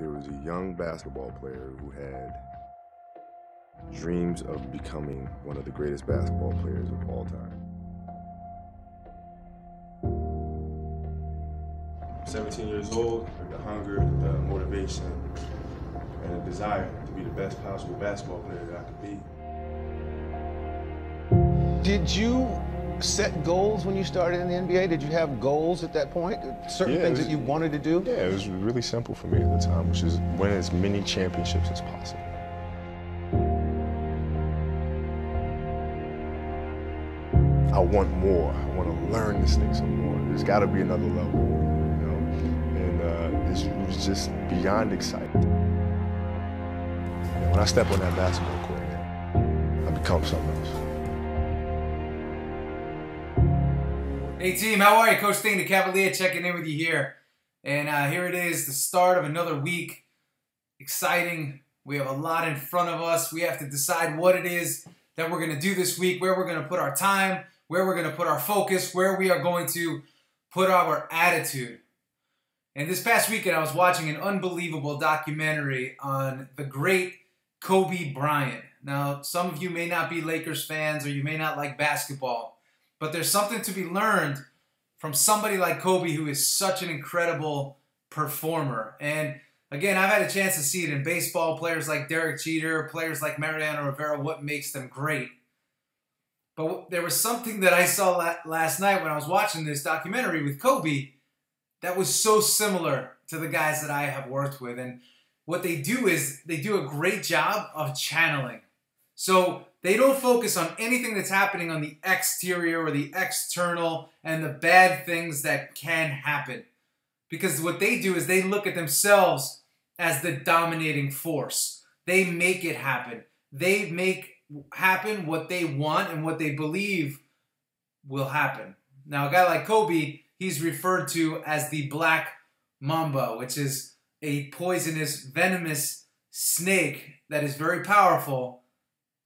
there was a young basketball player who had dreams of becoming one of the greatest basketball players of all time. 17 years old, with the hunger, the motivation, and the desire to be the best possible basketball player that I could be. Did you set goals when you started in the NBA? Did you have goals at that point? Certain things that you wanted to do? Yeah, it was really simple for me at the time, which is win as many championships as possible. I want more. I want to learn this thing some more. There's got to be another level, you know? And it was just beyond exciting. And when I step on that basketball court, I become something else. Hey team, how are you? Coach Thing, the Cavalea, checking in with you here. And here it is, the start of another week. Exciting. We have a lot in front of us. We have to decide what it is that we're going to do this week, where we're going to put our time, where we're going to put our focus, where we are going to put our attitude. And this past weekend, I was watching an unbelievable documentary on the great Kobe Bryant. Now, some of you may not be Lakers fans or you may not like basketball, but there's something to be learned from somebody like Kobe, who is such an incredible performer. And again, I've had a chance to see it in baseball, players like Derek Jeter, players like Mariano Rivera, what makes them great. But there was something that I saw last night when I was watching this documentary with Kobe that was so similar to the guys that I have worked with. And what they do is they do a great job of channeling. So they don't focus on anything that's happening on the exterior or the external and the bad things that can happen. Because what they do is they look at themselves as the dominating force. They make it happen. They make happen what they want and what they believe will happen. Now, a guy like Kobe, he's referred to as the Black Mamba, which is a poisonous, venomous snake that is very powerful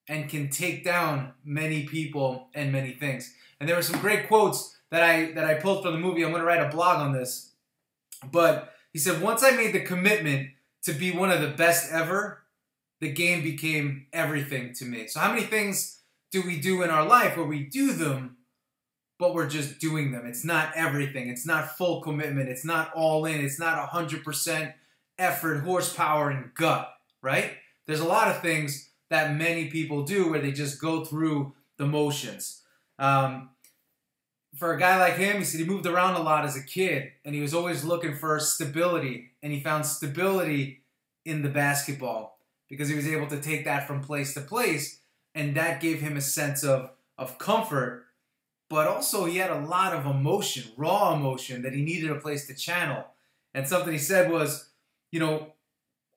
and can take down many people and many things. And there were some great quotes that I pulled from the movie. I'm going to write a blog on this. But he said, once I made the commitment to be one of the best ever, the game became everything to me. So how many things do we do in our life where we do them, but we're just doing them? It's not everything. It's not full commitment. It's not all in. It's not 100% effort, horsepower, and gut, right? There's a lot of things that many people do where they just go through the motions. For a guy like him, he said he moved around a lot as a kid, and he was always looking for stability, and he found stability in the basketball because he was able to take that from place to place, and that gave him a sense of comfort, but also he had a lot of emotion, raw emotion, that he needed a place to channel. And something he said was, you know,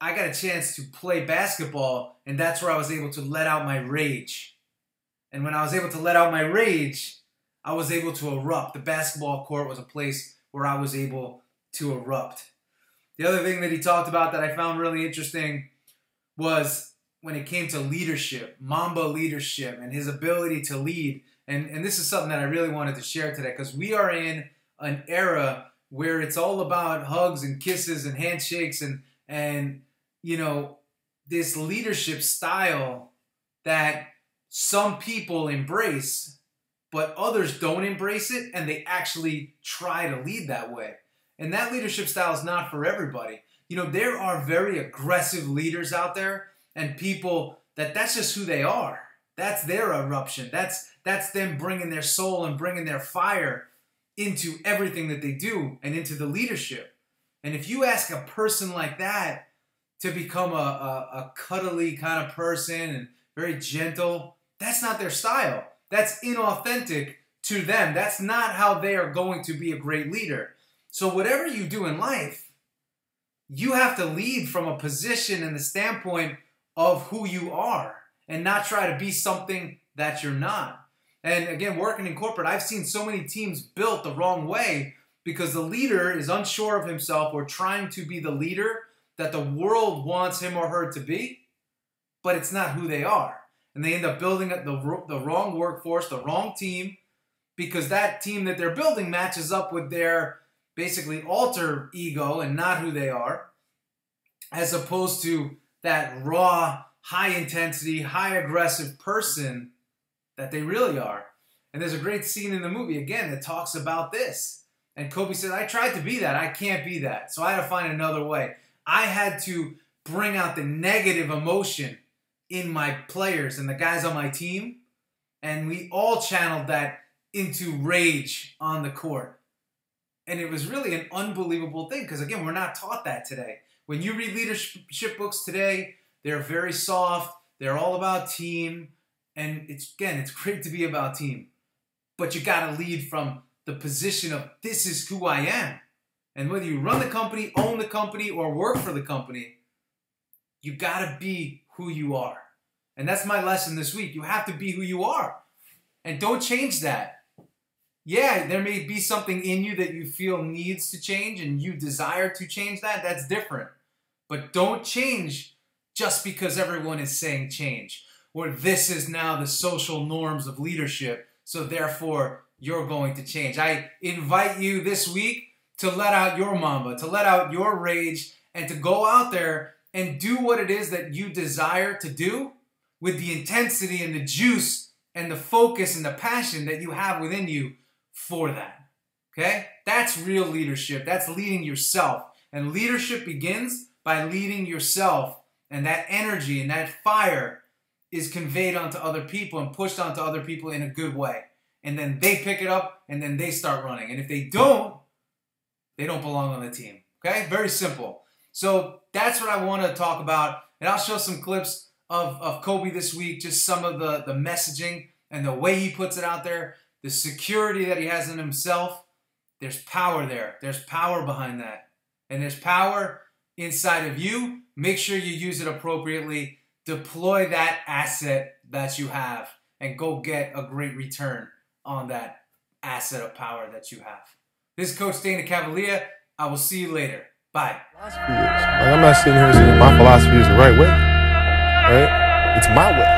I got a chance to play basketball, and that's where I was able to let out my rage. And when I was able to let out my rage, I was able to erupt. The basketball court was a place where I was able to erupt. The other thing that he talked about that I found really interesting was when it came to leadership, Mamba leadership, and his ability to lead. And this is something that I really wanted to share today, because we are in an era where it's all about hugs and kisses and handshakes and you know, this leadership style that some people embrace, but others don't embrace it, and they actually try to lead that way. And that leadership style is not for everybody. You know, there are very aggressive leaders out there, and people that's just who they are. That's their eruption. That's them bringing their soul and bringing their fire into everything that they do and into the leadership. And if you ask a person like that to become a cuddly kind of person and very gentle, that's not their style. That's inauthentic to them. That's not how they are going to be a great leader. So whatever you do in life, you have to lead from a position and the standpoint of who you are and not try to be something that you're not. And again, working in corporate, I've seen so many teams built the wrong way because the leader is unsure of himself or trying to be the leader that the world wants him or her to be, but it's not who they are. And they end up building the wrong workforce, the wrong team, because that team that they're building matches up with their basically alter ego and not who they are. as opposed to that raw, high intensity, high aggressive person that they really are. And there's a great scene in the movie, again, that talks about this. And Kobe said, I tried to be that. I can't be that. So I had to find another way. I had to bring out the negative emotion in my players and the guys on my team. And we all channeled that into rage on the court. And it was really an unbelievable thing because, again, we're not taught that today. When you read leadership books today, they're very soft. They're all about team. And it's great to be about team. But you got to lead from the position of this is who I am. And whether you run the company, own the company, or work for the company, you got to be who you are. And that's my lesson this week. You have to be who you are. And don't change that. Yeah, there may be something in you that you feel needs to change and you desire to change that. That's different. But don't change just because everyone is saying change. Or this is now the social norms of leadership, so therefore you're going to change. I invite you this week to let out your mamba, to let out your rage, and to go out there and do what it is that you desire to do with the intensity and the juice and the focus and the passion that you have within you for that. Okay? That's real leadership. That's leading yourself. And leadership begins by leading yourself. And that energy and that fire is conveyed onto other people and pushed onto other people in a good way. And then they pick it up and then they start running. And if they don't belong on the team. Okay? Very simple. So that's what I want to talk about. And I'll show some clips of Kobe this week, just some of the messaging and the way he puts it out there, the security that he has in himself. There's power there. There's power behind that. And there's power inside of you. Make sure you use it appropriately. Deploy that asset that you have and go get a great return on that asset of power that you have. This is Coach Dana Cavalea. I will see you later. Bye. I'm not sitting here saying my philosophy is the right way. Right? It's my way.